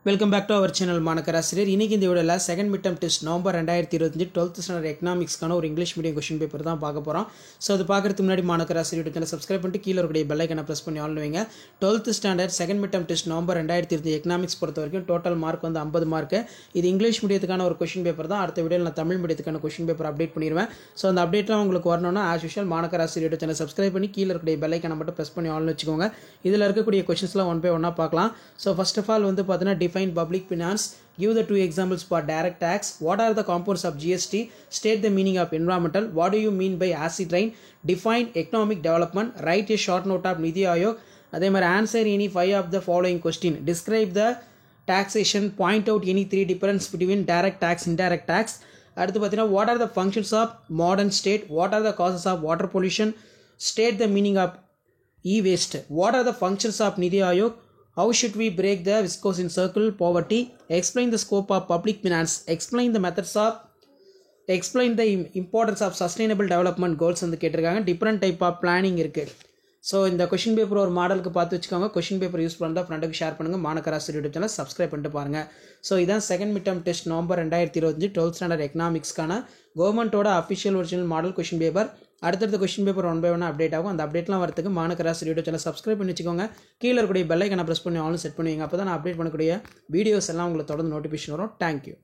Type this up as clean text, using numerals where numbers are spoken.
Welcome back to our channel Manakkarasiriyar. இன்றைக்கி இந்த வீடியோவில் second mid term test November 2025 12th standard எக்கனாமிக்ஸ்க்கான ஒரு இங்கிலீஷ் மீடியம் கொஷின் பேப்பர் தான் பார்க்க போகிறோம். ஸோ அது பார்க்குறதுக்கு முன்னாடி மாணக்கராசிரியர் சேனல் சப்ஸ்கிரைப் பண்ணிட்டு கீழே இருக்கக்கூடிய பெல் ஐக்கனை ப்ரெஸ் பண்ணி ஆன் வைங்க. 12th standard second mid term test November 2025 economics பொறுத்த வரைக்கும் டோட்டல் மார்க் வந்து 50 மார்க்கு. இது இங்கிலீஷ் மீடியத்துக்கான ஒரு கொஷின் பேப்பர் தான். அடுத்த வீடியோவில் நான் தமிழ் மீடியத்துக்கான கொஷின் பேப்பர் அப்டேட் பண்ணிடுவேன். ஸோ அந்த அப்டேட்லாம் உங்களுக்கு வரணும்னா ஆஸ் யூஷுவல் மாணக்கராசிரியர் சேனல் சப்ஸ்கிரைப் பண்ணி கீழே இருக்கக்கூடிய பெல் ஐக்கனை மட்டும் ப்ரெஸ் பண்ணி ஆன் வச்சுக்கோங்க. இதில் இருக்கக்கூடிய கொஷின்ஸ்லாம் ஒன் பை ஒன்னாக பார்க்கலாம். ஸோ ஃபர்ஸ்ட் ஆஃப் ஆல் வந்து பார்த்தீங்கன்னா define public finance. Give the two examples for direct tax. What are the components of GST? State the meaning of environmental. What do you mean by acid rain? Define economic development. Write a short note of Niti Aayog. அதே மாதிரி answer any 5 of the following question. Describe the taxation. Point out any 3 difference between direct tax, indirect tax. அடுத்து பார்த்தீங்கன்னா what are the functions of modern state? What are the causes of water pollution? State the meaning of e-waste. What are the functions of Niti Aayog? How should we break the viscose in circle poverty? Explain the scope of public finance. Explain the methods of explain the importance of sustainable development goals வந்து கேட்டிருக்காங்க. Different type of planning இருக்குது. So இந்த question paper ஒரு மாடலுக்கு பார்த்து வச்சுக்கோங்க. Question paper use பண்ணுறதா ஃப்ரெண்டுக்கு ஷேர் பண்ணுங்கள். மாணக்கராசிரியர் யூடியூப் சேனல் சப்ஸ்கிரைப் பண்ணிட்டு பாருங்கள். ஸோ இதான் second mid term test November 2025 12th standard எக்கனாமிக்ஸ்க்கான கவர்மெண்ட்டோட official original model question paper. அடுத்தடுத்த question paper one by one update ஆகும். அந்த அப்டேட்லாம் வரதுக்கு மாணக்கராசிரியர் யூடியூப் சேனல் சப்ஸ்கிரைப் பண்ணி வச்சுக்கோங்க. கீழே இருக்கக்கூடிய பெல் ஐக்கனை ப்ரெஸ் பண்ணி ஆன் செட் பண்ணுவீங்க. அப்போ தான் நான் அப்டேட் பண்ணக்கூடிய வீடியோஸ் எல்லாம் உங்களுக்கு தொடர்ந்து நோட்டிஃபிகேஷன் வரும். தேங்க்யூ.